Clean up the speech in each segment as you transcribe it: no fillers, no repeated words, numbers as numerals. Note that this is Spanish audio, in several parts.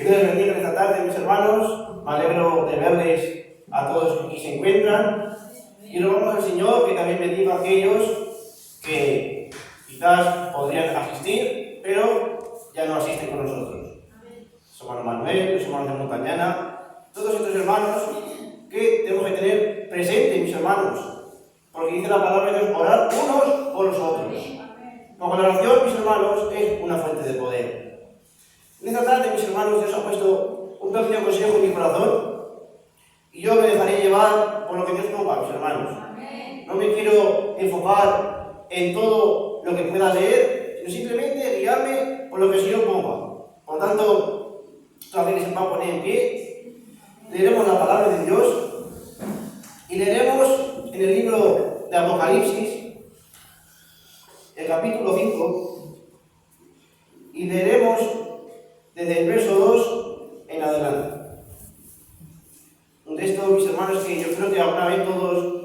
Que Dios les bendiga esta tarde, mis hermanos. Me alegro de verles a todos que aquí se encuentran. Y rogamos al Señor que también bendiga a aquellos que quizás podrían asistir, pero ya no asisten con nosotros. Su hermano Manuel, su hermano de Montañana, todos estos hermanos que tenemos que tener presentes, mis hermanos. Porque dice la palabra de Dios, orar unos por los otros. Como la oración, mis hermanos, es una fuente de poder. En esta tarde, mis hermanos, Dios ha puesto un pequeño consejo en mi corazón y yo me dejaré llevar por lo que Dios ponga, mis hermanos. No me quiero enfocar en todo lo que pueda leer, sino simplemente guiarme por lo que el Señor ponga. Por tanto, todos aquellos que se van a poner en pie, leeremos la palabra de Dios y leeremos en el libro de Apocalipsis, el capítulo 5, y leeremos desde el verso 2 en adelante. Un texto, mis hermanos, que yo creo que alguna vez todos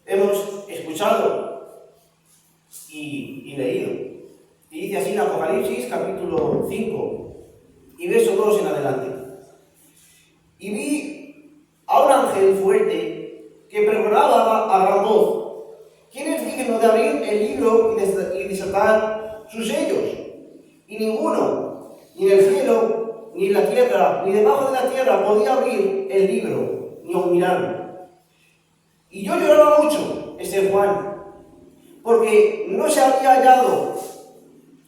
hemos escuchado y leído. Y dice así en Apocalipsis, capítulo 5, y verso 2 en adelante. Y vi a un ángel fuerte que pregonaba a gran voz: ¿quién es digno de abrir el libro y desatar sus sellos? Y ninguno, ni en el cielo, ni en la tierra, ni debajo de la tierra, podía abrir el libro, ni aun mirarlo. Y yo lloraba mucho, ese Juan, porque no se había hallado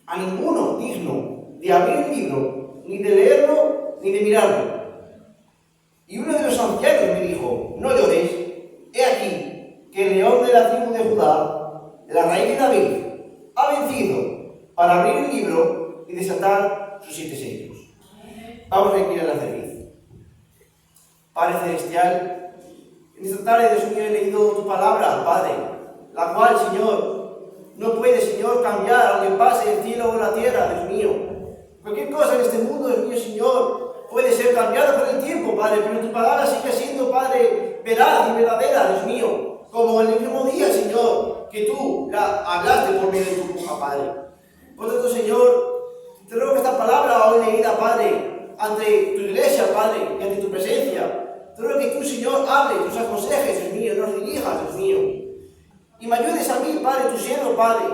a ninguno digno de abrir el libro, ni de leerlo, ni de mirarlo. Y uno de los ancianos me dijo: no llores, he aquí que el león de la tribu de Judá, la raíz de David, ha vencido para abrir el libro y desatar sus 7 sellos. Vamos a ir a la cerviz. Padre Celestial, en esta tarde, Dios mío, he leído tu palabra, Padre, la cual, Señor, no puede, Señor, cambiar aunque pase el cielo o la tierra, Dios mío. Cualquier cosa en este mundo, Dios mío, Señor, puede ser cambiada con el tiempo, Padre, pero tu palabra sigue siendo, Padre, veraz y verdadera, Dios mío, como en el mismo día, Señor, que tú la hablaste por medio de tu boca, Padre. Por tanto, Señor, te ruego que esta palabra hoy leída, Padre, ante tu iglesia, Padre, y ante tu presencia, te ruego que tú, Señor, hables, nos aconsejes, Dios mío, nos dirijas, Dios mío, y me ayudes a mí, Padre, tu siervo, Padre,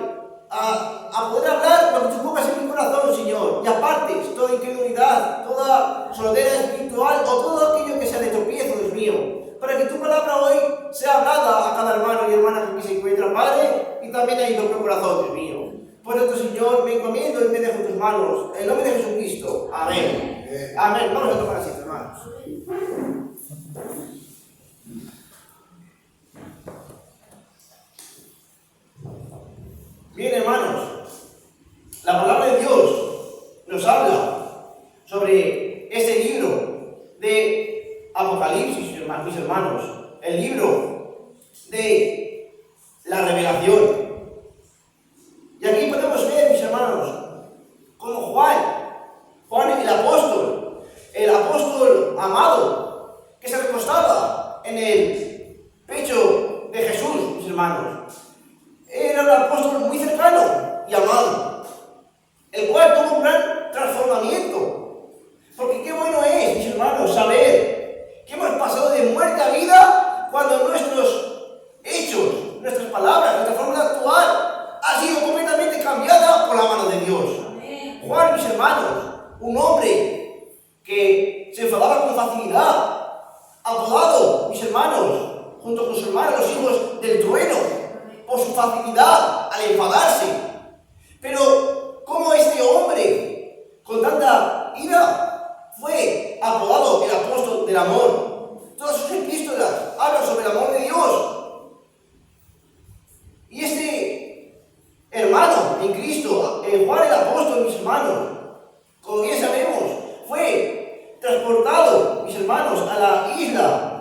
a poder hablar cuando tú pongas en mi corazón, Señor, y apartes toda incredulidad, toda sordera espiritual o todo aquello que sea de tropiezo, Dios mío, para que tu palabra hoy sea hablada a cada hermano y hermana que aquí se encuentra, Padre, y también a nuestro corazón, Dios mío. Por tanto, Señor, me encomiendo y me dejo en tus manos, en el nombre de Jesucristo. Amén. Amén. Vamos a tomar asiento, hermanos. Bien, hermanos, la palabra de Dios nos habla sobre este libro de Apocalipsis, mis hermanos, el libro de la revelación. Y aquí podemos ver, mis hermanos, como Juan el apóstol amado, que se recostaba en el pecho de Jesús, mis hermanos. Era un apóstol muy cercano y amado, el cual tuvo un gran transformamiento. Porque qué bueno es, mis hermanos, saber que hemos pasado de muerte a vida cuando nuestros hechos, nuestras palabras, nuestra forma de actuar ha sido completamente cambiada por la mano de Dios. Juan, mis hermanos, un hombre que se enfadaba con facilidad, apodado, mis hermanos, junto con sus hermanos, los hijos del trueno, por su facilidad al enfadarse. Pero, ¿cómo este hombre, con tanta ira, fue apodado el apóstol del amor? Todas sus epístolas hablan sobre el amor de Dios. Y este hermano en Cristo, Juan el apóstol, mis hermanos, como bien sabemos, fue transportado, mis hermanos, a la isla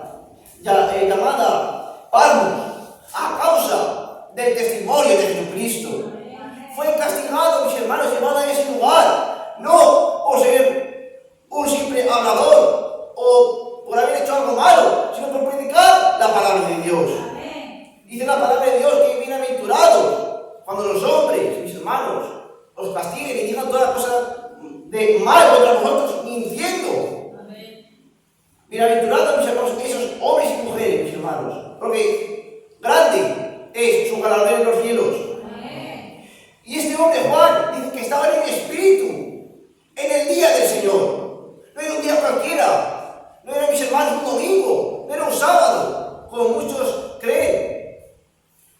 llamada Patmos a causa del testimonio de Jesucristo. Fue castigado, mis hermanos, llevado a ese lugar, no por ser un simple hablador o por haber hecho algo malo, sino por predicar la palabra de Dios. Dice la palabra de Dios que bienaventurados cuando los hombres, mis hermanos, os castiguen y digan toda cosa de mal contra vosotros, mintiendo. día del Señor. No era un día cualquiera. No era, mis hermanos, un domingo. No era un sábado, como muchos creen.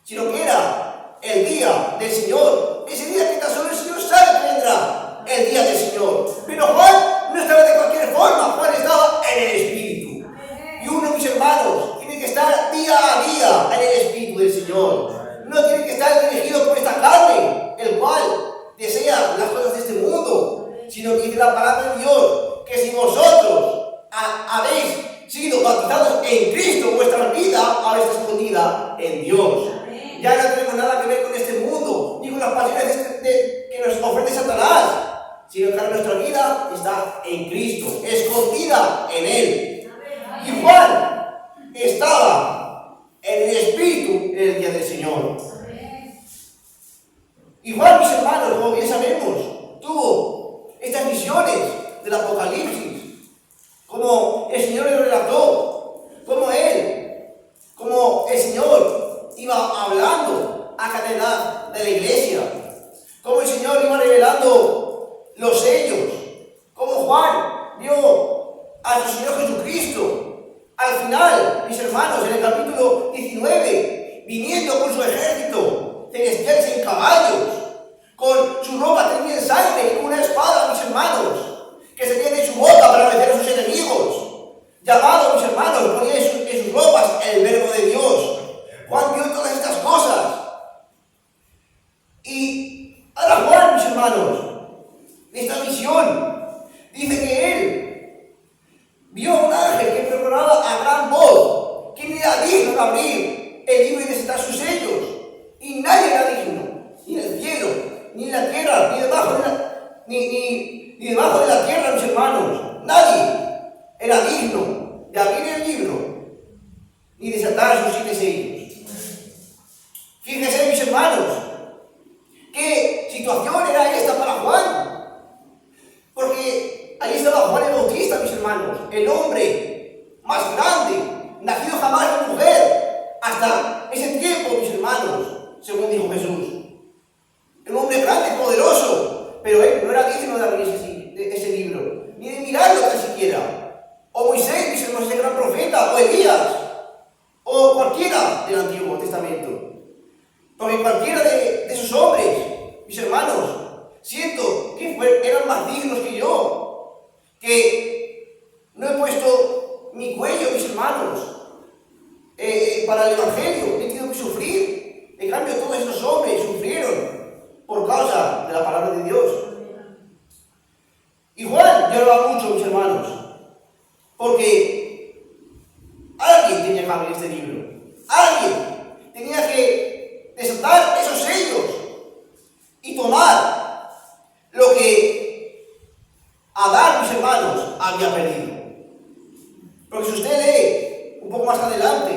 Sino que era el día del Señor. Ese día que tan solo el Señor sabe que vendrá. El día del Señor. Pero Juan no estaba de cualquier forma. Juan estaba en el Espíritu. Y uno, mis hermanos, tiene que estar día a día en el Espíritu del Señor. No tiene que estar dirigido por esta carne, el cual desea las cosas de este mundo, sino que dice la palabra de Dios, que si vosotros habéis sido bautizados en Cristo, vuestra vida habéis escondida en Dios. Ya no tenemos nada que ver con este mundo, ni con las pasiones que nos ofrece Satanás, sino que nuestra vida está en Cristo, escondida en Él. Y Juan estaba en el Espíritu en el día del Señor. Y Juan, mis hermanos, como bien sabemos, tuvo estas visiones del Apocalipsis, como el Señor le relató, como el Señor iba hablando a cadena de la iglesia, como el Señor iba revelando los sellos, como Juan vio a su Señor Jesucristo. Al final, mis hermanos, en el capítulo 19, viniendo con su ejército celestial en caballos, con su ropa teñida en sangre y con una espada, mis hermanos, que salía de su boca para vencer a sus enemigos. Llamado, mis hermanos, ponía en sus ropas el verbo de Dios. Juan vio todas estas cosas. Y ahora Juan, mis hermanos, de esta visión, dice que él vio a un ángel que proclamaba a gran voz quién era digno de abrir el libro y desatar sus sellos. Y nadie era digno, ni en el cielo, ni en la tierra, ni debajo de la tierra, mis hermanos. Nadie era digno de abrir el libro ni desatar sus 7 sellos. Fíjense, mis hermanos, qué situación era esta para Juan. Porque ahí estaba Juan el Bautista, mis hermanos, el hombre más grande, nacido jamás de mujer, hasta ese tiempo, mis hermanos, según dijo Jesús. Un hombre grande, poderoso, pero él no era digno de abrir ese libro, ni de mirarlo tan siquiera. O Moisés, mis hermanos, ese gran profeta, o Elías, o cualquiera del Antiguo Testamento. Porque cualquiera de esos hombres, mis hermanos, siento que eran más dignos que yo, que no he puesto mi cuello, mis hermanos, para el Evangelio, he tenido que sufrir. En cambio, todos esos hombres sufrieron por causa de la palabra de Dios. Y Juan lloraba mucho, mis hermanos, porque alguien tenía que abrir este libro. Alguien tenía que desatar esos sellos y tomar lo que Adán, mis hermanos, había perdido. Porque si usted lee un poco más adelante,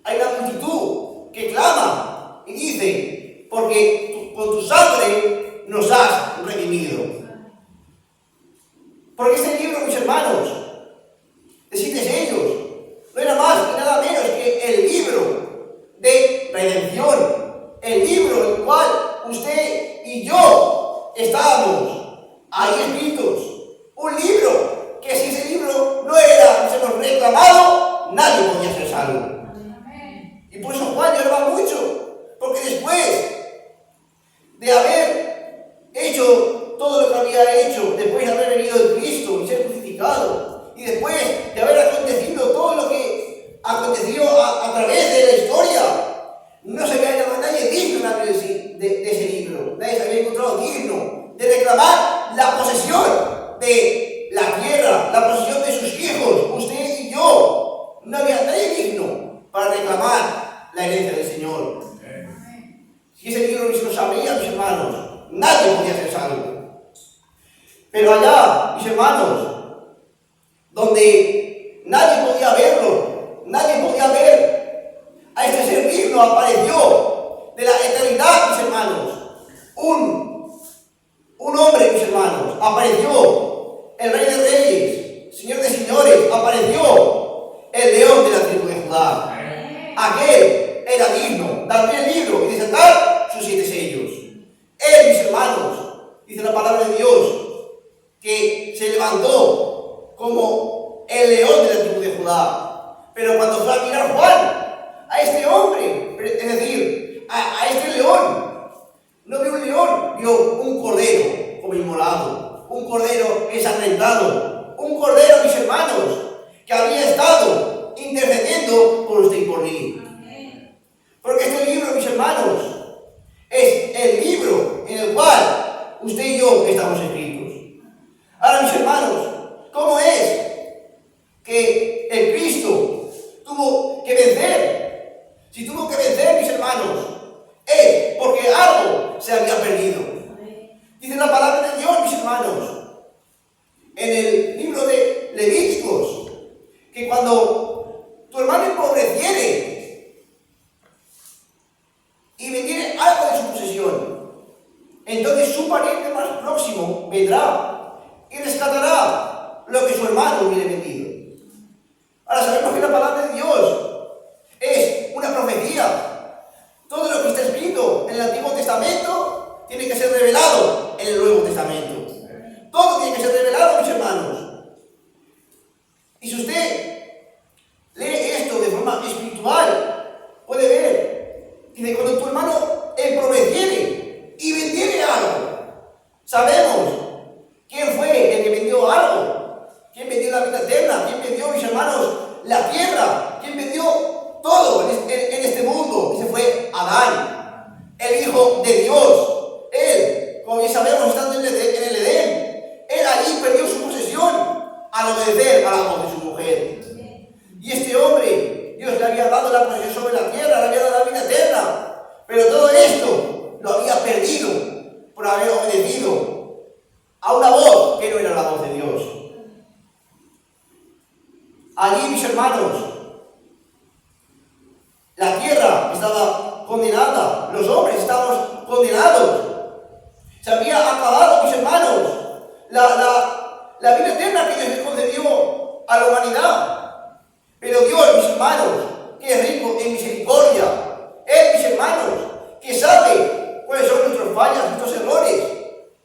hay una multitud que clama y dice: porque con tu sangre nos has redimido. Porque este libro, mis hermanos, de 7 sellos, no era más ni nada menos que el libro de redención, el libro en el cual usted y yo estábamos ahí escritos. Un libro que si ese libro no era reclamado, nadie podía ser salvo. Y por eso Juan lloraba mucho, porque después de haber hecho todo lo que había hecho, después de haber venido el Cristo y ser crucificado, y después de haber acontecido todo lo que aconteció a través de la historia, no se había llamado a nadie digno de ese libro. Nadie se había encontrado digno de reclamar la posesión de la tierra, la posesión de sus hijos, usted y yo. No había nadie digno para reclamar la herencia del Señor. Si ese libro ni se lo sabía, mis hermanos, nadie podía ser salvo. Pero allá, mis hermanos, donde nadie podía verlo, nadie podía ver a este ser digno, apareció de la eternidad, mis hermanos, un hombre, mis hermanos, apareció el Rey de Reyes, Señor de Señores, apareció el León de la tribu de Judá. Aquel era digno de abrir el libro y desatar sus 7 sellos. Él, mis hermanos, dice la palabra de Dios, que se levantó como el león de la tribu de Judá. Pero cuando fue a mirar Juan a este hombre, es decir, a este león, no vio un león, vio un cordero como inmolado, un cordero ensangrentado, un cordero, mis hermanos, que había estado intercediendo por usted y por mí. Porque este libro, mis hermanos, es el libro en el cual usted y yo estamos escritos. Ahora, mis hermanos, ¿cómo es que el Cristo tuvo que vencer? Si tuvo que vencer, mis hermanos, es porque algo se había perdido. Dice la palabra de Dios, mis hermanos, en el libro de Levíticos, que cuando tu hermano empobreciere y vendiere algo de su posesión, entonces su pariente más próximo vendrá y rescatará lo que su hermano hubiere vendido. Ahora sabemos que la palabra de Dios es una profecía. Todo lo que está escrito en el Antiguo Testamento tiene que ser revelado en el Nuevo Testamento. Todo tiene que ser revelado, mis hermanos. Y si usted lee esto de forma espiritual, puede ver que cuando tu hermano empobreciere y vendiere algo, sabemos quién fue el que vendió algo, quién vendió la vida eterna, quién vendió, mis hermanos, la tierra, quién vendió todo en este mundo. Ese fue Adán, el Hijo de Dios. Él, como bien sabemos, estando en el Edén, él allí perdió su posesión al obedecer a la voz de su mujer. Y este hombre, Dios le había dado la posesión sobre la tierra, le había dado la vida eterna, pero todo esto lo había perdido por haber obedecido a una voz que no era la voz de Dios. Allí, mis hermanos, la tierra estaba condenada, los hombres estábamos condenados. Se había acabado, mis hermanos, la vida eterna que Dios le concedió a la humanidad. Pero Dios, mis hermanos, que es rico en misericordia, Él, mis hermanos, que sabe cuáles son nuestras fallas, nuestros errores.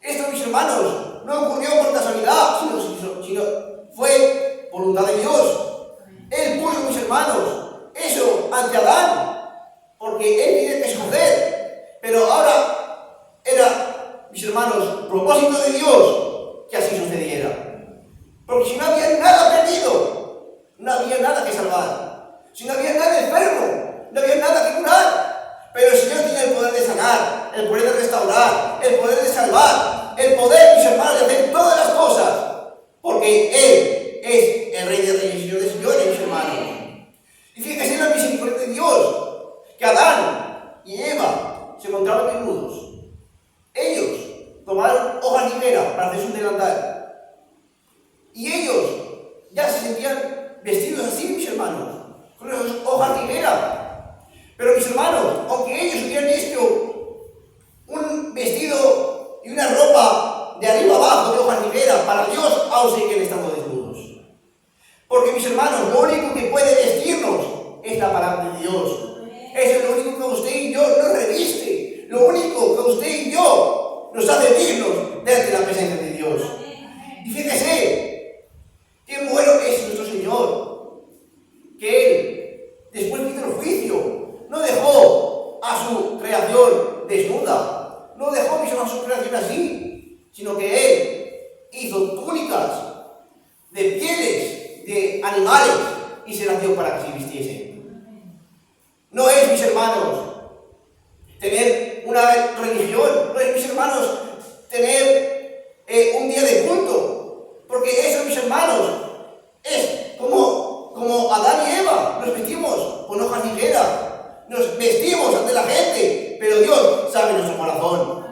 Esto, mis hermanos, no ocurrió por casualidad, sino fue voluntad de Dios. Él puso, mis hermanos, eso ante Adán, porque él tiene que escoger. Pero ahora era, mis hermanos, propósito de Dios que así sucediera. Porque si no había nada perdido, no había nada que salvar. Si no había nada enfermo, no había nada que curar. Pero el Señor tiene el poder de sanar, el poder de restaurar, el poder de salvar, el poder, mis hermanos, de hacer todas las cosas. Porque Él es el Rey de Reyes y Señor de Señores, mis hermanos. Y fíjense en la misericordia de Dios, que Adán y Eva se encontraban desnudos. Ellos tomaron hojas de higuera para hacer su delantal. Y ellos ya se sentían vestidos así, mis hermanos, con esas hojas de higuera. Pero, mis hermanos, aunque ellos hubieran hecho un vestido y una ropa de arriba abajo de hojas de higuera, para Dios aún siguen estando desnudos. Porque, mis hermanos, lo único que puede vestirnos es la palabra de Dios. Eso es lo único que usted y yo nos reviste. Lo único que usted y yo nos hace dignos desde la presencia de Dios. Y fíjese, qué bueno es nuestro Señor, que Él, después que hizo el juicio, no dejó a su creación desnuda. No dejó a su creación así, sino que Él hizo túnicas de pieles de animales y se las dio para que se vistiesen. No es, mis hermanos, tener una religión, no es, mis hermanos, tener un día de culto, porque eso, mis hermanos, es como Adán y Eva, nos vestimos con hojas de higuera, nos vestimos ante la gente, pero Dios sabe nuestro corazón.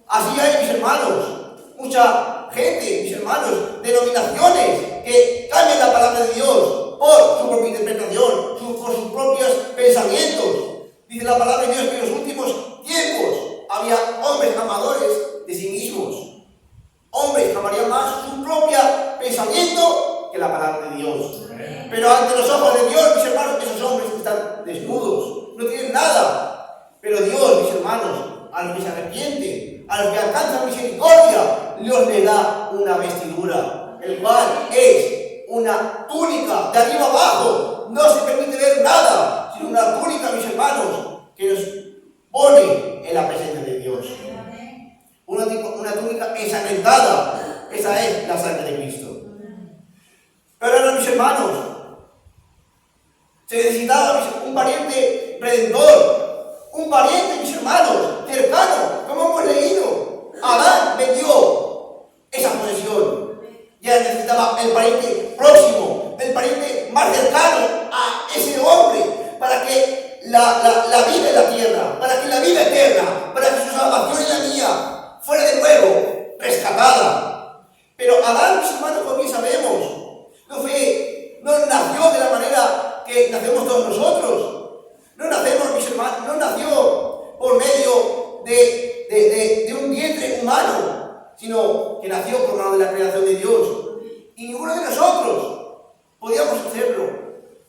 Así hay, mis hermanos, mucha gente, mis hermanos, denominaciones que cambian la palabra de Dios por su propia interpretación, por sus propios pensamientos. Dice la palabra de Dios que en los últimos tiempos había hombres amadores de sí mismos, hombres que amarían más su propio pensamiento que la palabra de Dios. Pero ante los ojos de Dios, mis hermanos, esos hombres están desnudos, no tienen nada. Pero Dios, mis hermanos, a los que se arrepienten, a los que alcanzan misericordia, Dios le da una vestidura, el cual es una túnica de arriba abajo. No se permite ver nada, sino una túnica, mis hermanos, que nos pone en la presencia de Dios. Una túnica ensangrentada. Esa es la sangre de Cristo. Pero ahora, mis hermanos, se necesitaba un pariente redentor, un pariente, mis hermanos, cercano, como hemos leído. Adán vendió esa posesión. Ya necesitaba el pariente próximo, el pariente más cercano a ese hombre, para que la vida en la tierra, para que la vida eterna, para que su salvación y la mía fuera de nuevo rescatada. Pero Adán, mis hermanos, como bien sabemos, no nació de la manera que nacemos todos nosotros. No nacemos, mis hermanos, no nació por medio de un vientre humano, sino que nació por medio de la creación de Dios. Y ninguno de nosotros podíamos hacerlo,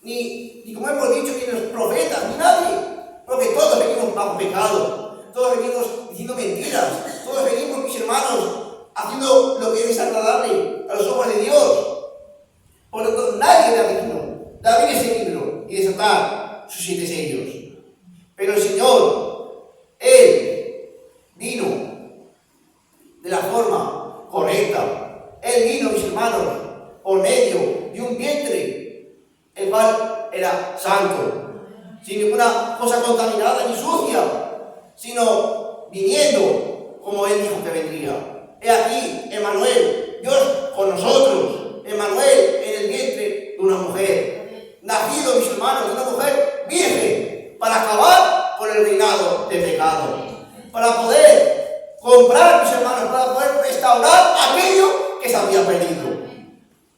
ni como hemos dicho, ni los profetas, ni nadie, porque todos venimos bajo pecado, todos venimos diciendo mentiras, todos venimos, mis hermanos, haciendo lo que es desagradable a los ojos de Dios. Por lo tanto, nadie era digno de abrir ese libro y desatar sus 7 sellos. Pero el Señor, Él vino de la forma correcta. Él vino, mis hermanos, por medio de un vientre, el cual era santo, sin ninguna cosa contaminada ni sucia, sino viniendo como Él dijo que vendría. He aquí, Emmanuel, Dios con nosotros. Emmanuel en el vientre de una mujer, nacido, mis hermanos, de una mujer virgen, para acabar con el reinado de pecado, para poder comprar, mis hermanos, para poder restaurar aquello que se había perdido.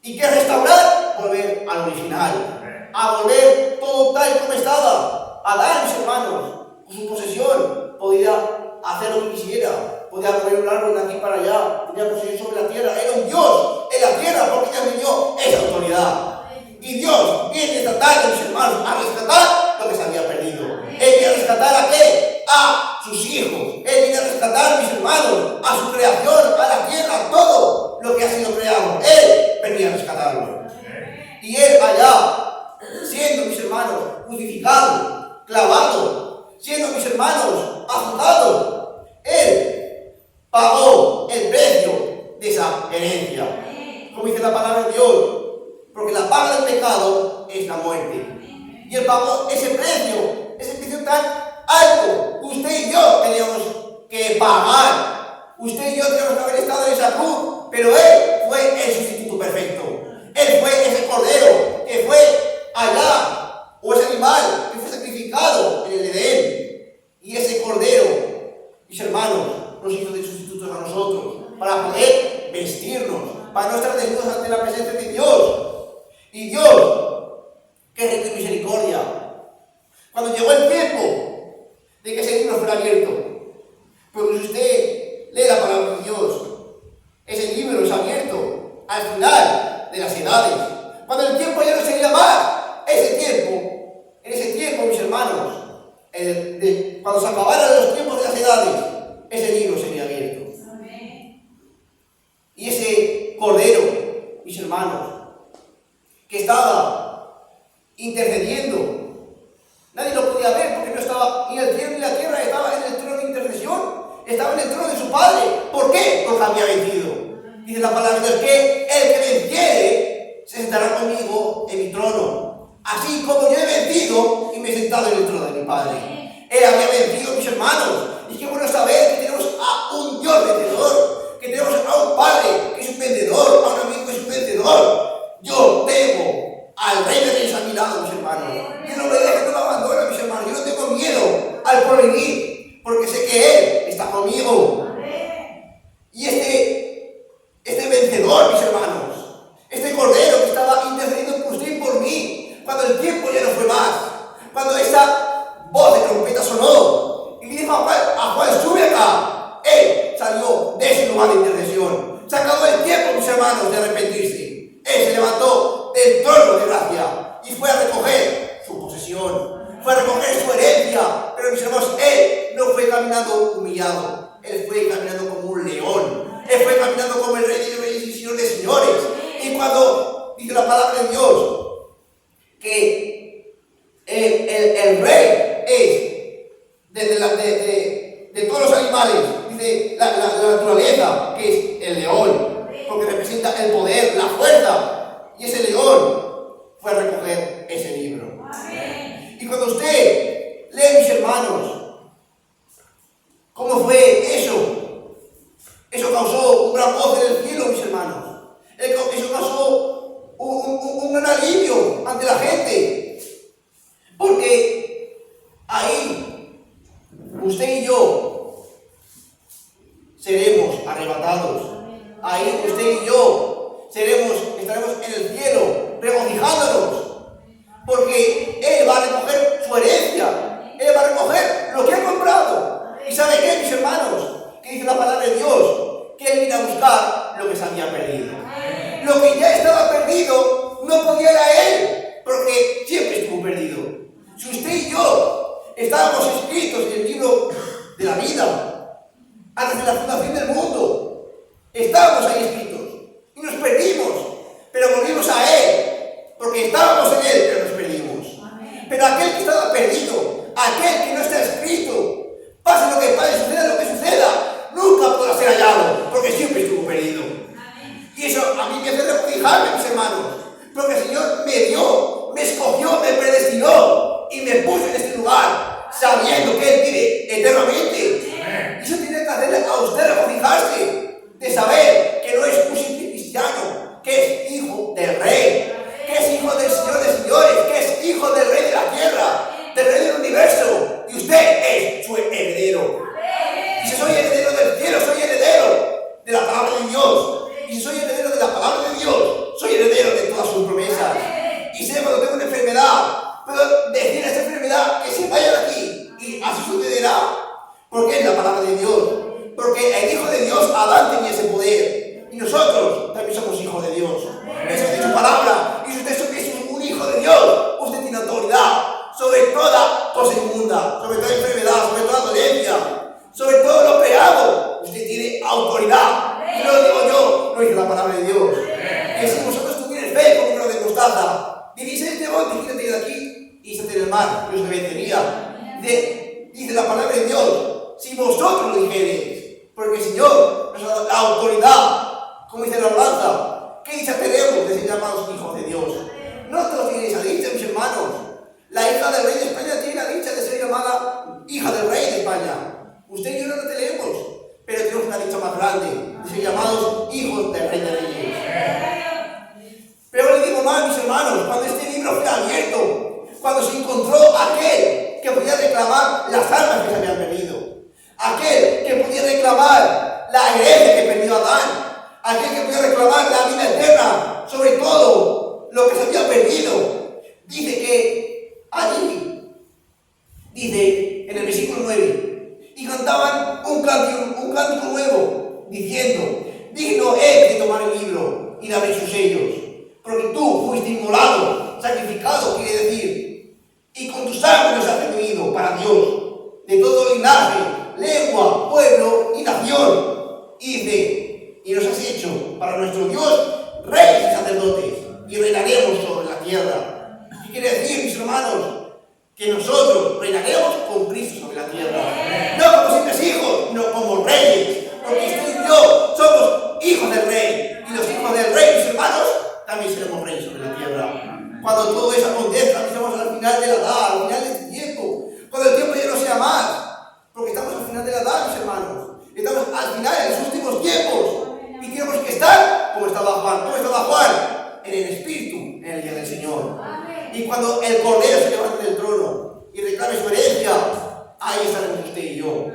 ¿Y qué restaurar? Volver al original, a volver todo tal como estaba. Adán, mis hermanos, con su posesión, podía hacer lo que quisiera, podía mover un árbol de aquí para allá, tenía posesión sobre la tierra, era un Dios en la tierra, porque Dios le dio esa autoridad. Y Dios viene esta tarde, mis hermanos, a rescatar lo que se había perdido. Él viene a rescatar ¿a qué? A sus hijos. Él viene a rescatar, mis hermanos, a su creación, a la tierra, todo lo que ha sido creado. Él venía a rescatarlo. Y Él allá, siendo, mis hermanos, crucificado, clavado, siendo, mis hermanos, azotado, Él pagó el precio de esa herencia. Como dice la palabra de Dios, porque la paga del pecado es la muerte. Y Él pagó ese precio tan alto que usted y yo teníamos que pagar. Usted y yo teníamos que haber estado en esa cruz, pero Él fue el sustituto perfecto. Él fue ese cordero que fue allá, o ese animal que fue sacrificado en el Edén. Y ese cordero, mis hermanos, nos hizo de sustitutos a nosotros, para poder vestirnos, para no estar desnudos ante la presencia de Dios. Y Dios, que rica misericordia, cuando llegó el tiempo de que ese libro fuera abierto, porque si usted lee la palabra de Dios, ese libro es abierto al final de las edades, cuando el tiempo ya no sería más, en ese tiempo, mis hermanos, cuando se acabaran los tiempos de las edades, ese libro sería abierto. Y ese cordero, mis hermanos, que estaba intercediendo, nadie lo podía ver porque no estaba ni en el cielo ni en la tierra, estaba en el trono de intercesión, estaba en el trono de su Padre. ¿Por qué? Porque había vencido. Dice la palabra de Dios que el que venciere se sentará conmigo en mi trono, así como yo he vencido y me he sentado en el trono de mi Padre. Él había vencido, mis hermanos, y qué bueno saber que tenemos a un Dios vencedor, que tenemos a un Padre que es un vencedor, a un amigo que es un vencedor. Yo tengo al Rey de Reyes a mi lado, mis hermanos. Yo no me dejo, no me abandono, mis hermanos. Yo no tengo miedo al porvenir, porque sé que Él está conmigo. Y este vencedor, mis hermanos, este cordero que estaba intercediendo por usted y por mí, cuando el tiempo ya no fue más, cuando esa voz de trompeta sonó y le dijo a Juan, sube acá, Él salió de ese lugar de intercesión. Se acabó el tiempo, mis hermanos, de arrepentirse. Él Y cuando dice la palabra de Dios que el rey es de todos los animales, dice la naturaleza, que es el león, porque representa el poder, la fuerza, y ese león fue a recoger ese libro. Y cuando usted lee, mis hermanos, ¿cómo fue eso? Eso causó un gran gozo en el cielo, mis hermanos. Eso causó un gran alivio ante la gente. Porque ahí, usted y yo seremos arrebatados. Ahí usted y yo estaremos en el cielo, regocijándonos. Porque Él va a recoger su herencia. Él va a recoger lo que ha comprado. ¿Y sabe qué, mis hermanos? Que dice la palabra de Dios, que Él vino a buscar lo que se había perdido. Lo que ya estaba perdido no podía ir a Él, porque siempre estuvo perdido. Si usted y yo estábamos escritos en el libro de la vida, antes de la fundación del mundo, estábamos ahí escritos y nos perdimos, pero volvimos a Él, porque estábamos en Él, pero nos perdimos. Pero aquel que estaba perdido, aquel que no está escrito, pase lo que pase, suceda lo que suceda, nunca podrá ser hallado, porque siempre estuvo perdido. Y eso a mí me hace regocijarme, mis hermanos, porque el Señor me dio, me escogió, me predestinó y me puso en este lugar, sabiendo que Él vive eternamente. Y eso tiene que hacerle a usted regocijarse, de saber que no es un simple cristiano, que es hijo del Rey, que es hijo del Señor de señores, que es hijo del Rey de la tierra, del Rey del universo, y usted es su heredero. Y si soy heredero del cielo, soy heredero de la palabra de Dios. Y si soy heredero de la palabra de Dios, soy heredero de todas sus promesas. Y sé cuando tengo una enfermedad, puedo decir a esa enfermedad que se vaya de aquí, y así sucederá, porque es la palabra de Dios. Porque el Hijo de Dios, Adán, tenía ese poder, y nosotros también somos hijos de Dios. Eso es su palabra. Y si usted es un hijo de Dios, usted tiene autoridad sobre toda cosa inmunda, sobre toda enfermedad, sobre toda dolencia, sobre todo lo pegado. Usted tiene autoridad. Y no lo digo yo, lo dice la palabra de Dios. Que si vosotros tuvierais fe como un grano de mostaza, diréis este monte, quítate de aquí y échate en el mar, y os obedecería. Dice la palabra de Dios, si vosotros lo dijereis, porque el Señor nos ha dado la autoridad, como dice la alabanza. ¿Qué dicha tenemos de ser llamados hijos de Dios? No todos tienen esa dicha, mis hermanos. La hija del rey de España tiene la dicha de ser llamada hija del rey de España. Usted y yo no la tenemos, pero tenemos una dicha más grande, de ser llamados hijos del Rey de Reyes. Pero le digo más, mis hermanos, cuando este libro fue abierto, cuando se encontró aquel que podía reclamar las almas que se habían perdido, aquel que podía reclamar la herencia que perdió Adán, aquel que podía reclamar la vida eterna, sobre todo lo que se había perdido, dice que allí, dice en el versículo 9, y cantaban un cántico nuevo, diciendo, digno es de tomar el libro y de abrir sus sellos, porque tú fuiste inmolado, sacrificado, quiere decir, y con tu sangre nos has redimido para Dios, de todo linaje, lengua, pueblo y nación. Y dice, y nos has hecho para nuestro Dios reyes y sacerdotes, y reinaremos sobre la tierra. ¿Qué quiere decir, mis hermanos? Que nosotros reinaremos con Cristo sobre la tierra. No como simples hijos, no como reyes. Porque usted y yo somos hijos del Rey. Y los hijos del Rey, mis hermanos, también seremos reyes sobre la tierra. Cuando todo eso acontezca, estamos al final de la edad, al final de este tiempo. Cuando el tiempo ya no sea más. Porque estamos al final de la edad, mis hermanos. Estamos al final, en los últimos tiempos. Y tenemos que estar como estaba Juan. ¿Cómo estaba Juan? En el Espíritu, en el día del Señor. Y cuando el Cordero se levante del trono y reclame su herencia, ahí estaremos usted y yo,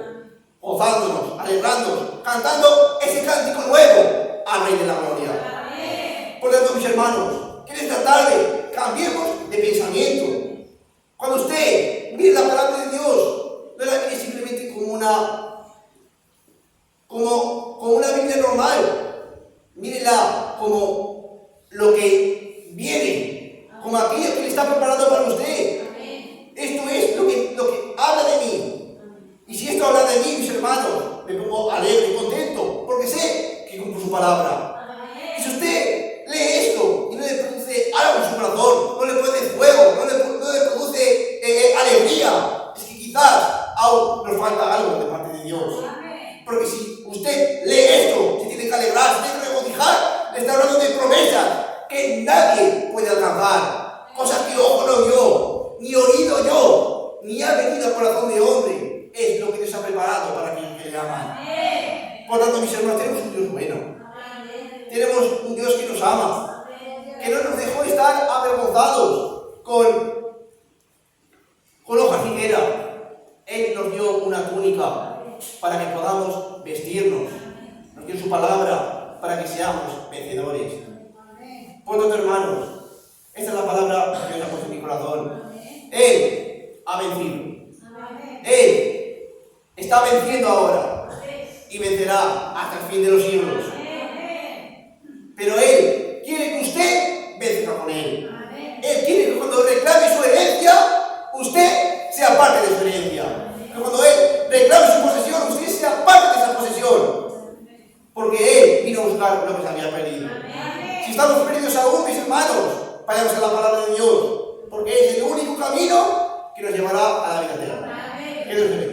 gozándonos, alegrándonos, cantando ese cántico nuevo al Rey de la Gloria. Por lo tanto, mis hermanos, que en esta tarde cambiemos de pensamiento. Cuando usted mire la palabra de Dios, no la mire simplemente como una Biblia normal. Mírela como lo que viene, como aquello que le está preparando para usted. Esto es lo que habla de mí. Y si esto habla de mí, mis hermanos, me pongo alegre y contento, porque sé que cumplo su palabra. Y si usted lee promesas que nadie puede alcanzar, cosas que ojo no vio, ni oído yo, ni ha venido al corazón de hombre. Es lo que Dios ha preparado para aquellos que le aman. Por tanto, mis hermanos, tenemos un Dios bueno. Tenemos un Dios que nos ama, que no nos dejó estar avergonzados con hoja figuera. Él nos dio una túnica para que podamos vestirnos. Nos dio su palabra para que seamos vencedores. Por tanto, hermanos, esta es la palabra que Dios ha puesto en mi corazón. Él ha vencido. Él está venciendo ahora y vencerá hasta el fin de los siglos. Pero Él quiere que usted venzca con Él. Él quiere que cuando reclame su herencia, usted sea parte de su herencia. Que cuando Él reclame su posesión, usted sea parte de esa posesión. Porque Él vino a buscar lo que se había perdido. Si estamos perdidos aún, mis hermanos, vayamos a la palabra de Dios. Porque es el único camino que nos llevará a la vida eterna. Que Dios bendiga.